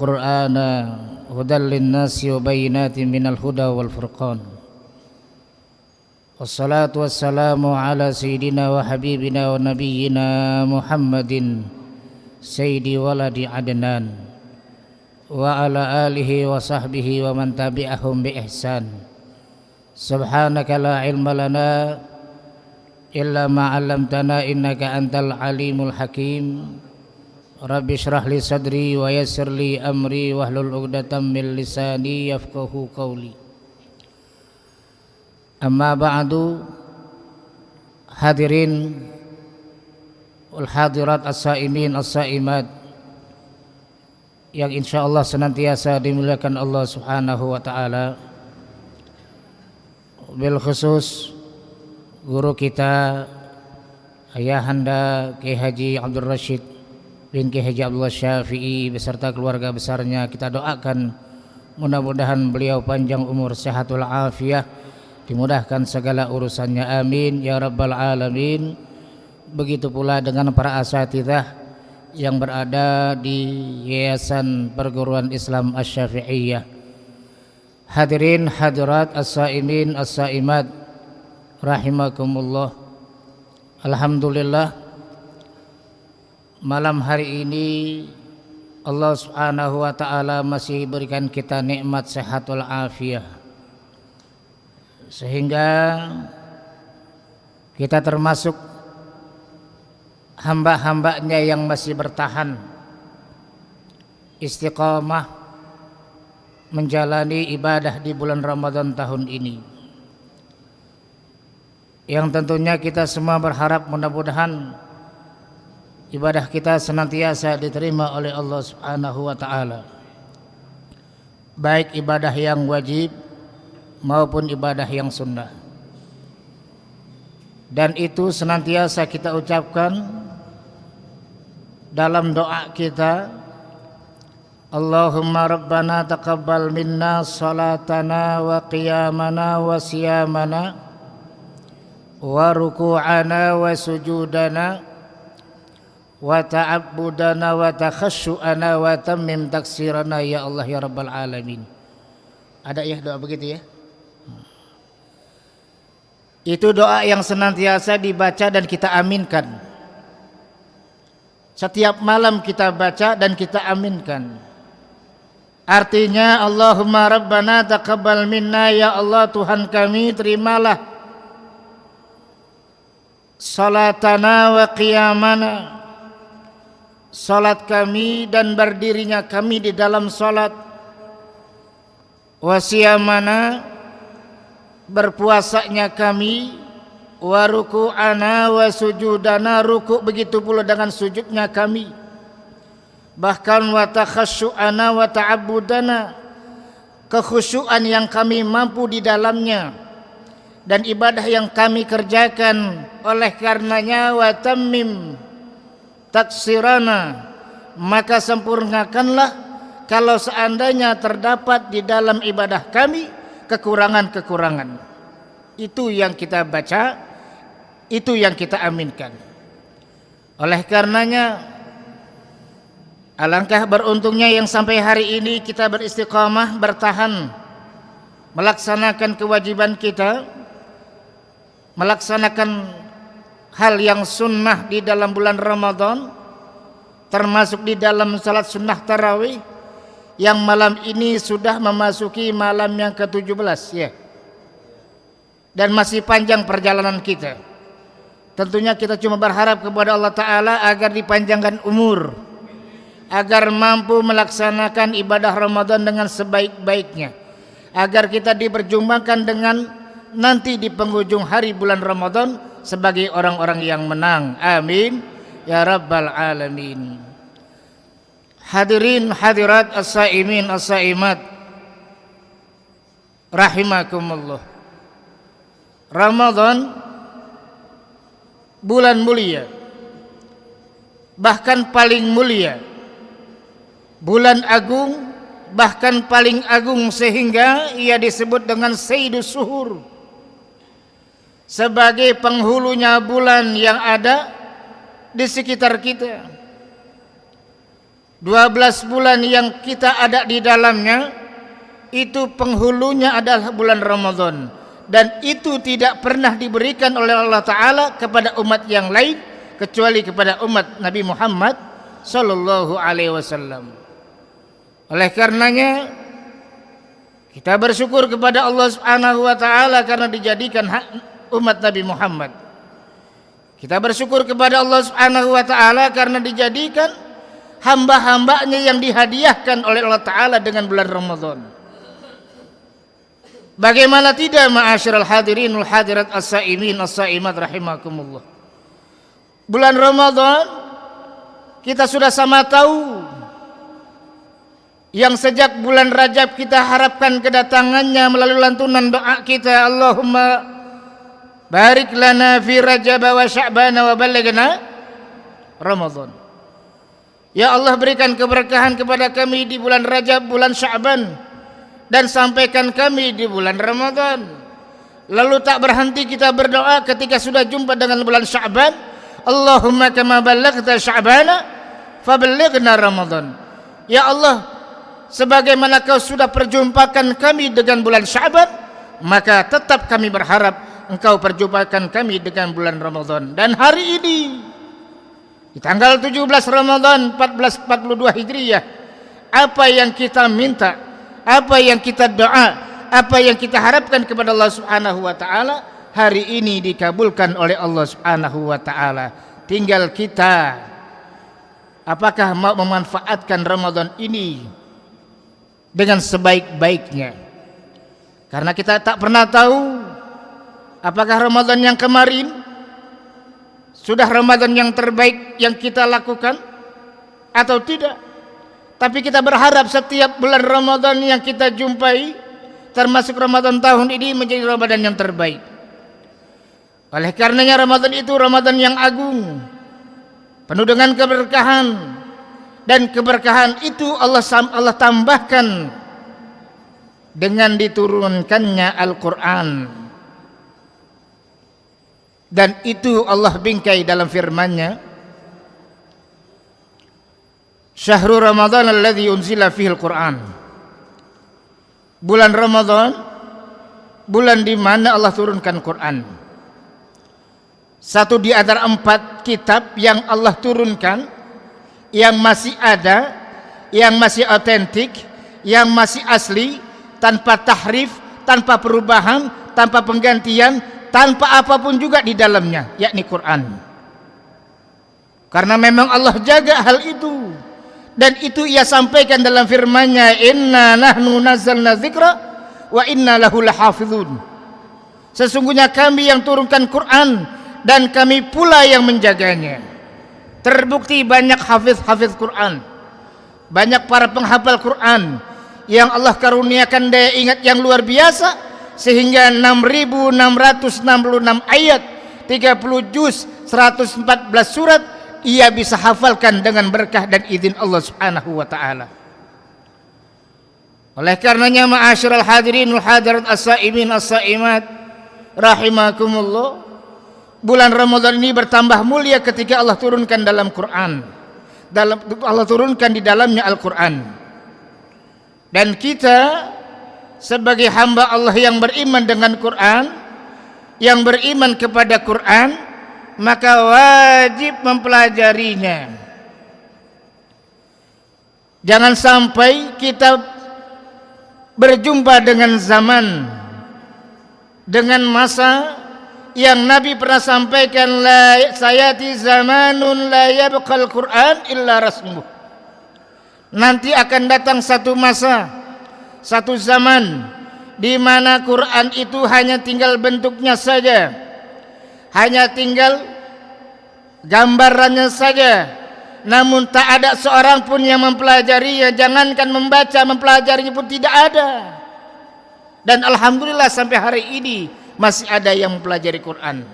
القرآن هدى للناس وبينات من الهدى والفرقان والصلاة والسلام على سيدنا وحبيبنا ونبينا محمد سيد ولد عدنان وعلى آله وصحبه ومن تبعهم بإحسان. سبحانك لا علم لنا إلا ما علمتنا إنك أنت العليم الحكيم. رب اشرح لي صدري ويسر لي أمري واحلل عقدة من لساني يفقهوا قولي. Amma ba'du, hadirin wal hadirat as-saimin as-saimat yang insyaallah senantiasa dimuliakan Allah Subhanahu wa taala. Bil khusus guru kita Ayahanda Kiai Haji Abdul Rashid bin Kiai Haji Abdullah Syafi'i beserta keluarga besarnya, kita doakan mudah-mudahan beliau panjang umur, sehatul afiyah, dimudahkan segala urusannya, amin ya rabbal alamin. Begitu pula dengan para asatidzah yang berada di Yayasan Perguruan Islam Asy-Syafi'iyah. Hadirin hadirat as-saimin as-saimat rahimakumullah. Alhamdulillah, malam hari ini Allah Subhanahu wa taala masih berikan kita nikmat sehatul afiyah, sehingga kita termasuk hamba-hambanya yang masih bertahan istiqamah menjalani ibadah di bulan Ramadan tahun ini, yang tentunya kita semua berharap mudah-mudahan ibadah kita senantiasa diterima oleh Allah Subhanahu wa taala, baik ibadah yang wajib maupun ibadah yang sunnah. Dan itu senantiasa kita ucapkan dalam doa kita, Allahumma rabbana taqabbal minna salatana wa qiyamana wa siyamana wa ruku'ana wa sujudana wa ta'abbudana wa takhashu'ana wa tammim taksirana ya Allah ya rabbal alamin. Ada ya doa begitu ya? Itu doa yang senantiasa dibaca dan kita aminkan. Setiap malam kita baca dan kita aminkan. Artinya Allahumma rabbana taqabbal minna, ya Allah Tuhan kami, terimalah salatana wa qiyamana, salat kami dan berdirinya kami di dalam salat, wa siyamana, berpuasanya kami, wa ruku'ana wa sujudana, ruku' begitu pula dengan sujudnya kami, bahkan wa takhashu'ana wa ta'abbudana, kekhusyuan yang kami mampu di dalamnya dan ibadah yang kami kerjakan. Oleh karenanya wa tammim taksirana, maka sempurnakanlah kalau seandainya terdapat di dalam ibadah kami kekurangan-kekurangan. Itu yang kita baca, itu yang kita aminkan. Oleh karenanya alangkah beruntungnya yang sampai hari ini kita beristiqamah, bertahan melaksanakan kewajiban kita, melaksanakan hal yang sunnah di dalam bulan Ramadan, termasuk di dalam salat sunnah tarawih yang malam ini sudah memasuki malam yang ke-17 ya. Dan masih panjang perjalanan kita. Tentunya kita cuma berharap kepada Allah Ta'ala agar dipanjangkan umur, agar mampu melaksanakan ibadah Ramadan dengan sebaik-baiknya, agar kita diperjumpakan dengan nanti di penghujung hari bulan Ramadan sebagai orang-orang yang menang, amin ya rabbal alamin. Hadirin hadirat as-saimin as-saimat rahimakumullah. Ramadan bulan mulia, bahkan paling mulia, bulan agung, bahkan paling agung, sehingga ia disebut dengan Sayyidus Suhur, sebagai penghulunya bulan yang ada di sekitar kita. 12 bulan yang kita ada di dalamnya itu penghulunya adalah bulan Ramadan, dan itu tidak pernah diberikan oleh Allah Ta'ala kepada umat yang lain kecuali kepada umat Nabi Muhammad sallallahu alaihi wasallam. Oleh karenanya kita bersyukur kepada Allah Subhanahu wa taala karena dijadikan umat Nabi Muhammad. Kita bersyukur kepada Allah Subhanahu wa taala karena dijadikan hamba-hambanya yang dihadiahkan oleh Allah Ta'ala dengan bulan Ramadan. Bagaimana tidak, ma'asyiral hadirin wal hadirat as-saimin as-saimat rahimakumullah. Bulan Ramadan kita sudah sama tahu, yang sejak bulan Rajab kita harapkan kedatangannya melalui lantunan doa kita, Allahumma barik lana fi Rajab wa Sya'ban wa ballighna Ramadan. Ya Allah, berikan keberkahan kepada kami di bulan Rajab, bulan Sya'ban, dan sampaikan kami di bulan Ramadan. Lalu tak berhenti kita berdoa ketika sudah jumpa dengan bulan Sya'ban, Allahumma kama ballaghta Sya'bana faballighna Ramadan. Ya Allah, sebagaimana kau sudah perjumpakan kami dengan bulan Sya'ban, maka tetap kami berharap engkau perjumpakan kami dengan bulan Ramadan. Dan hari ini di tanggal 17 Ramadan 1442 Hijriah, apa yang kita minta, apa yang kita doa, apa yang kita harapkan kepada Allah Subhanahu wa taala, hari ini dikabulkan oleh Allah Subhanahu wa taala. Tinggal kita apakah mau memanfaatkan Ramadan ini dengan sebaik-baiknya. Karena kita tak pernah tahu apakah Ramadan yang kemarin sudah Ramadan yang terbaik yang kita lakukan atau tidak. Tapi kita berharap setiap bulan Ramadan yang kita jumpai, termasuk Ramadan tahun ini, menjadi Ramadan yang terbaik. Oleh karenanya Ramadan itu Ramadan yang agung, penuh dengan keberkahan, dan keberkahan itu Allah tambahkan dengan diturunkannya Al-Quran. Dan itu Allah bingkai dalam firman-Nya, Syahrul Ramadan alladzi unzila fihi al-Quran. Bulan Ramadan, bulan di mana Allah turunkan Quran. Satu di antara 4 kitab yang Allah turunkan, yang masih ada, yang masih otentik, yang masih asli, tanpa tahrif, tanpa perubahan, tanpa penggantian, tanpa apapun juga di dalamnya, yakni Quran. Karena memang Allah jaga hal itu, dan itu Ia sampaikan dalam firman-Nya, inna nahnu nazzalna dzikra wa inna lahu lahafizun. Sesungguhnya kami yang turunkan Quran, dan kami pula yang menjaganya. Terbukti banyak hafiz Quran, banyak para penghafal Quran yang Allah karuniakan daya ingat yang luar biasa, sehingga 6.666 ayat, 30 juz, 114 surat ia bisa hafalkan dengan berkah dan izin Allah Subhanahu wa taala. Oleh karenanya ma'asyiral hadirin wal hadirat as-saimin as-saimat rahimakumullah, bulan Ramadan ini bertambah mulia ketika Allah turunkan dalam Quran. Allah turunkan di dalamnya Al-Quran. Dan kita sebagai hamba Allah yang beriman dengan Quran, yang beriman kepada Quran, maka wajib mempelajarinya. Jangan sampai kita berjumpa dengan zaman, dengan masa yang Nabi pernah sampaikan, la sayati zamanun la yabqal Quran illa rasmuh. Nanti akan datang satu masa, satu zaman di mana Quran itu hanya tinggal bentuknya saja, hanya tinggal gambarannya saja, namun tak ada seorang pun yang mempelajarinya. Jangankan membaca, mempelajarinya pun tidak ada. Dan alhamdulillah sampai hari ini masih ada yang mempelajari Quran.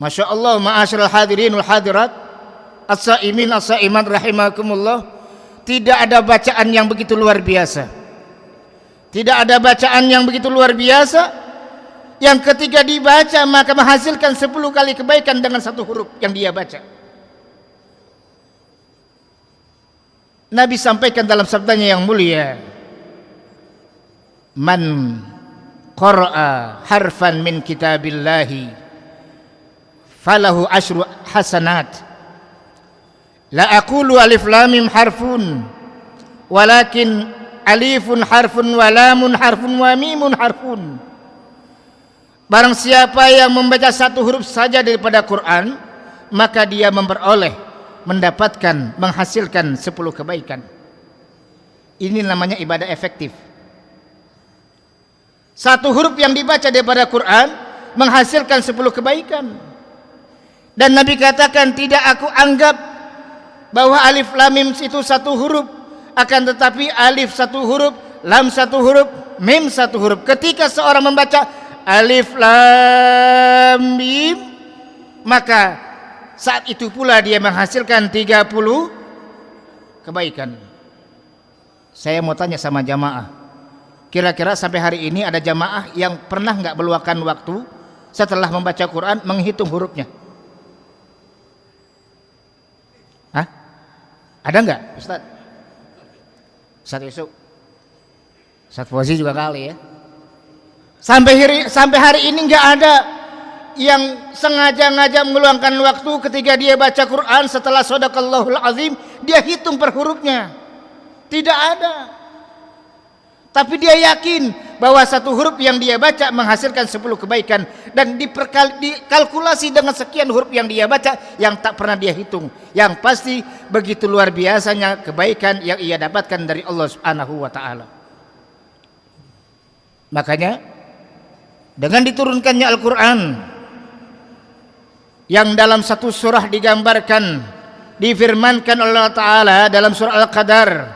Masya Allah, ma'asyiral hadirin wal hadirat as-saimin as-saimat rahimakumullah. Tidak ada bacaan yang begitu luar biasa. Tidak ada bacaan yang begitu luar biasa yang ketika dibaca maka menghasilkan 10 kali kebaikan dengan satu huruf yang dia baca. Nabi sampaikan dalam sabdanya yang mulia, man qara'a harfan min kitabillahi falahu asyru hasanat. La aqulu alif lam mim harfun walakin alifun harfun wa lamun harfun wa mimun harfun. Barang siapa yang membaca satu huruf saja daripada Quran, maka dia mendapatkan, menghasilkan 10 kebaikan. Ini namanya ibadah efektif. Satu huruf yang dibaca daripada Quran menghasilkan 10 kebaikan. Dan Nabi katakan, tidak aku anggap bahwa alif lam mim itu satu huruf, akan tetapi alif satu huruf, lam satu huruf, mim satu huruf. Ketika seorang membaca alif lam mim, maka saat itu pula dia menghasilkan 30 kebaikan. Saya mau tanya sama jamaah, kira-kira sampai hari ini ada jamaah yang pernah nggak meluangkan waktu setelah membaca Quran menghitung hurufnya? Hah? Ada nggak, Ustaz? Ustaz Yusuf, Ustaz Fauzi juga kali ya. Sampai hari ini nggak ada yang sengaja meluangkan waktu ketika dia baca Quran setelah shadaqallahul azim dia hitung per hurufnya. Tidak ada. Tapi dia yakin bahwa satu huruf yang dia baca menghasilkan 10 kebaikan, dan dikalkulasi dengan sekian huruf yang dia baca yang tak pernah dia hitung. Yang pasti begitu luar biasanya kebaikan yang ia dapatkan dari Allah Subhanahu wa taala. Makanya dengan diturunkannya Al-Quran yang dalam satu surah digambarkan, difirmankan oleh Allah Ta'ala dalam surah Al-Qadar,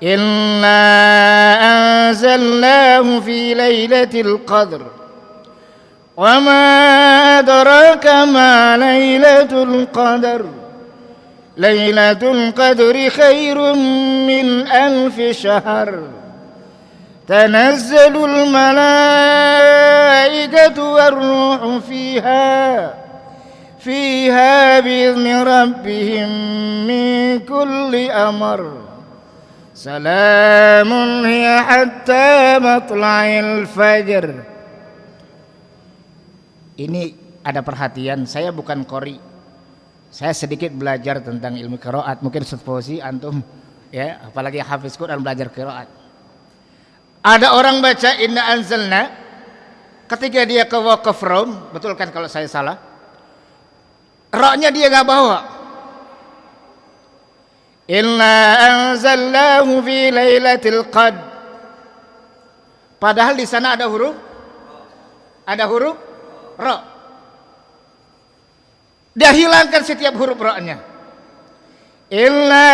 inna anzalnahu fi lailatul qadr wa ma adraka ma lailatul qadr lailatul qadri khairum min alfi syahr tanazzalul malaikatu warruhu fiha bi'izni rabbihim min kulli amr salamun hiya hatta matla'il fajr. Ini ada perhatian, saya bukan qori, saya sedikit belajar tentang ilmu qiraat. Mungkin Ustaz Fauzi antum ya, apalagi hafiz Quran belajar qiraat. Ada orang baca inna anzalna, ketika dia ke waqaf rom, betul kan kalau saya salah, ra-nya dia nggak bawa. Inna anzalnahu fi lailatul qadr. Padahal di sana ada huruf ra. Dia hilangkan setiap huruf ra-nya. Inna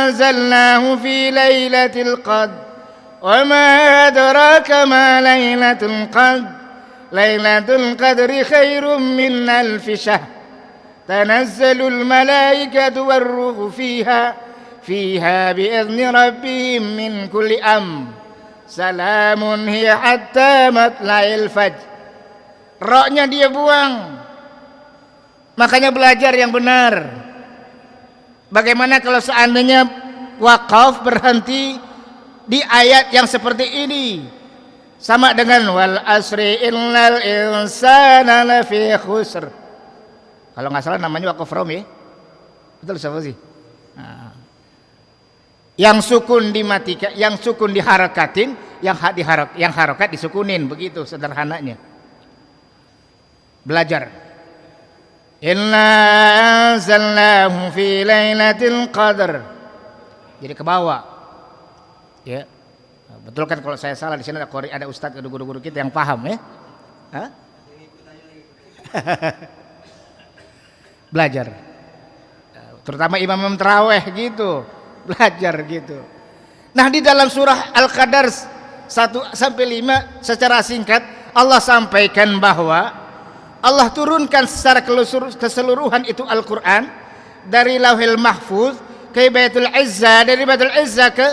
anzalnahu fi lailatul qadr. Wa ma adraka ma lailatul qadr. Lailatul qadri khairum min alfi syahr. Tanazzalul malaikatu warruhu fiha bi'izni rabbihim min kulli amr. Salamun hiya hatta matla'il fajr. Ra-nya dia buang. Makanya belajar yang benar. Bagaimana kalau seandainya wakaf berhenti di ayat yang seperti ini, sama dengan wal asri innal insana lafi khusr. Kalau nggak salah namanya wakaf rom ya, betul siapa sih? Nah, yang sukun dimatikan, yang sukun diharakatin, yang harokat disukunin, begitu sederhananya. Belajar. Inna anzalnahu fi lailatul qadr. Jadi ke bawah. Ya, betul kan kalau saya salah, di sini ada ustadz, ada guru-guru kita yang paham ya. Hah? Belajar, terutama imam terawih gitu, belajar gitu. Nah, di dalam surah Al-Qadar 1-5 secara singkat Allah sampaikan bahwa Allah turunkan secara keseluruhan itu Al-Quran dari Lauhil Mahfuz ke Baitul Izzah, dari Baitul Izzah ke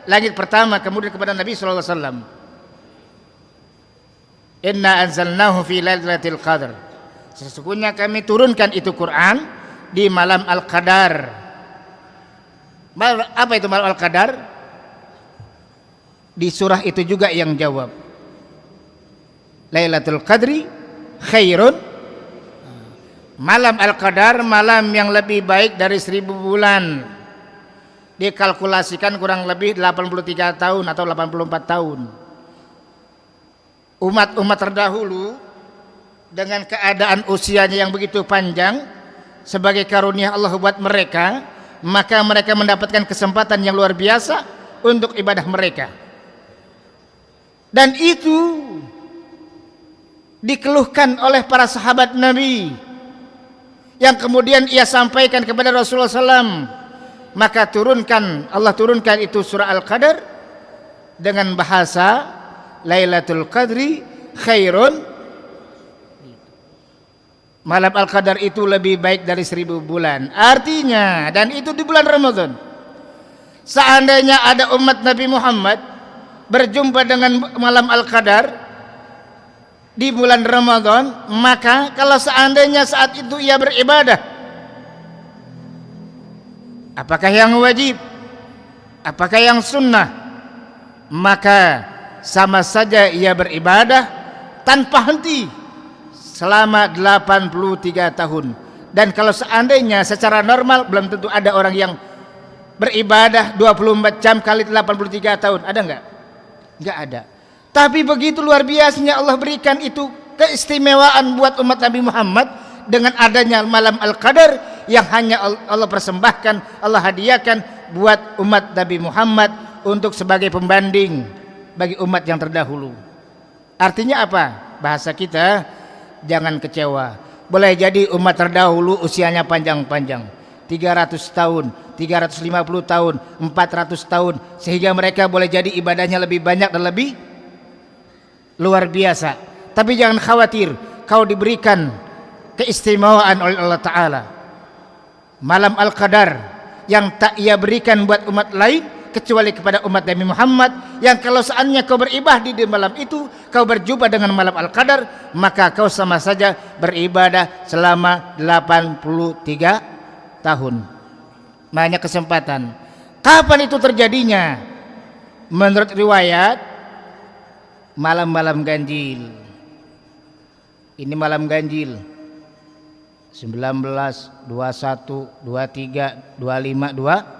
langit pertama, kemudian kepada Nabi sallallahu alaihi wasallam. Inna anzalnahu fi lailatul qadr. Sesungguhnya kami turunkan itu Quran di malam Al-Qadar. Apa itu malam Al-Qadar? Di surah itu juga yang jawab. Lailatul Qadri khairun. Malam Al-Qadar malam yang lebih baik dari 1000 bulan. Dikalkulasikan kurang lebih 83 tahun atau 84 tahun. Umat-umat terdahulu dengan keadaan usianya yang begitu panjang sebagai karunia Allah buat mereka, maka mereka mendapatkan kesempatan yang luar biasa untuk ibadah mereka. Dan itu dikeluhkan oleh para sahabat Nabi yang kemudian ia sampaikan kepada Rasulullah SAW. Maka Allah turunkan itu surah Al-Qadar dengan bahasa Lailatul Qadri khairun. Malam Al-Qadar itu lebih baik dari 1000 bulan. Artinya, dan itu di bulan Ramadan. Seandainya ada umat Nabi Muhammad berjumpa dengan malam Al-Qadar di bulan Ramadan, maka kalau seandainya saat itu ia beribadah, apakah yang wajib, apakah yang sunnah, maka sama saja ia beribadah tanpa henti selama 83 tahun. Dan kalau seandainya secara normal belum tentu ada orang yang beribadah 24 jam kali 83 tahun. Ada enggak? Enggak ada. Tapi begitu luar biasanya Allah berikan itu keistimewaan buat umat Nabi Muhammad dengan adanya malam Al-Qadar yang hanya Allah persembahkan, Allah hadiahkan buat umat Nabi Muhammad untuk sebagai pembanding bagi umat yang terdahulu. Artinya apa? Bahasa kita, jangan kecewa. Boleh jadi umat terdahulu usianya panjang-panjang, 300 tahun, 350 tahun, 400 tahun, sehingga mereka boleh jadi ibadahnya lebih banyak dan lebih luar biasa. Tapi jangan khawatir, kau diberikan keistimewaan oleh Allah Ta'ala. Malam Al-Qadar yang tak ia berikan buat umat lain kecuali kepada umat Nabi Muhammad, yang kalau seandainya kau beribadah di malam itu, kau berjumpa dengan malam Al-Qadar, maka kau sama saja beribadah selama 83 tahun. Banyak kesempatan. Kapan itu terjadinya? Menurut riwayat, malam-malam ganjil. Ini malam ganjil 19, 21, 23, 25, 2.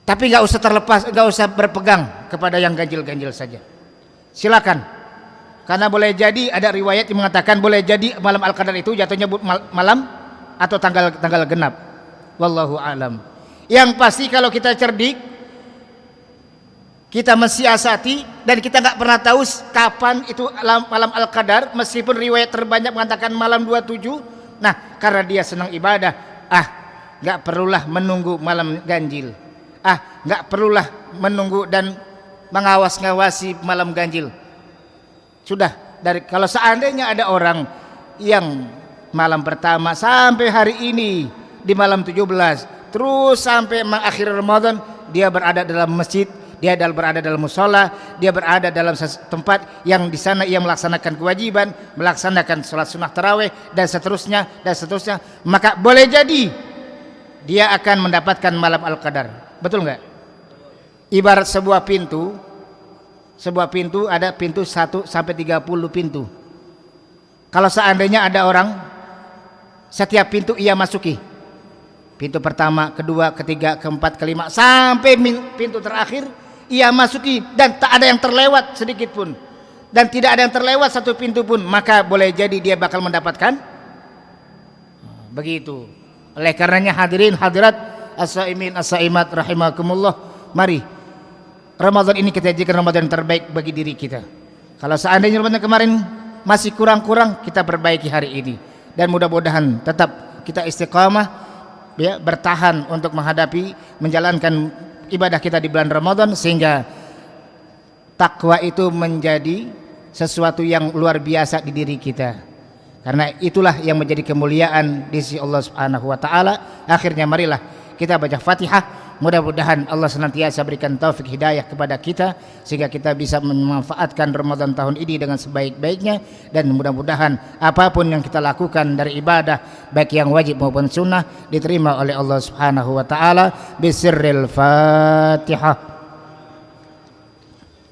Tapi nggak usah terlepas, nggak usah berpegang kepada yang ganjil-ganjil saja. Silakan. Karena boleh jadi ada riwayat yang mengatakan boleh jadi malam Al-Qadar itu jatuhnya malam atau tanggal genap. Wallahu alam. Yang pasti kalau kita cerdik, kita mensiasati, dan kita nggak pernah tahu kapan itu malam Al-Qadar, meskipun riwayat terbanyak mengatakan malam 27. Nah, karena dia senang ibadah, nggak perlulah menunggu malam ganjil. Nggak perlulah menunggu dan mengawas-ngawasi malam ganjil. Sudah, kalau seandainya ada orang yang malam pertama sampai hari ini di malam 17, terus sampai mengakhiri Ramadan, dia berada dalam masjid, dia berada dalam musola, dia berada dalam tempat yang di sana ia melaksanakan kewajiban, melaksanakan sholat sunnah tarawih dan seterusnya, maka boleh jadi dia akan mendapatkan malam Al-Qadar. Betul nggak? Ibarat sebuah pintu ada pintu 1 sampai 30 pintu. Kalau seandainya ada orang setiap pintu ia masuki, pintu pertama, kedua, ketiga, keempat, kelima, sampai pintu terakhir ia masuki, dan tak ada yang terlewat sedikit pun, dan tidak ada yang terlewat satu pintu pun, maka boleh jadi dia bakal mendapatkan. Begitu. Oleh karenanya hadirin hadirat as-saimin as-saimat rahimakumullah, mari Ramadan ini kita jadikan Ramadan yang terbaik bagi diri kita. Kalau seandainya Ramadan kemarin masih kurang-kurang, kita perbaiki hari ini, dan mudah-mudahan tetap kita istiqamah, ya, bertahan untuk menghadapi, menjalankan ibadah kita di bulan Ramadan, sehingga takwa itu menjadi sesuatu yang luar biasa di diri kita. Karena itulah yang menjadi kemuliaan di sisi Allah Subhanahu wa taala. Akhirnya marilah kita baca Fatihah. Mudah-mudahan Allah senantiasa berikan taufik hidayah kepada kita sehingga kita bisa memanfaatkan Ramadan tahun ini dengan sebaik-baiknya, dan mudah-mudahan apapun yang kita lakukan dari ibadah baik yang wajib maupun sunnah diterima oleh Allah Subhanahu wa taala. Bisirril Fatihah.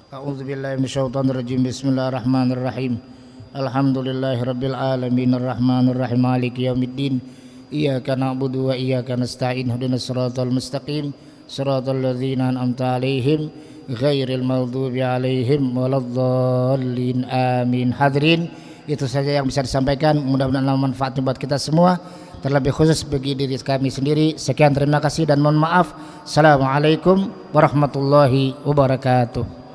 A'udzu billahi minasyaitonir rajim. Bismillahirrahmanirrahim. Alhamdulillahirabbil alamin arrahmanir rahim maliki yaumiddin. Iyyaka na'budu wa iyyaka nasta'in ihdinas siratal mustaqim siratal ladzina an'amta 'alaihim ghairil maghdubi 'alaihim waladdallin amin. Hadirin, itu saja yang bisa disampaikan, mudah-mudahan manfaatnya buat kita semua, terlebih khusus bagi diri kami sendiri. Sekian, terima kasih dan mohon maaf. Assalamualaikum warahmatullahi wabarakatuh.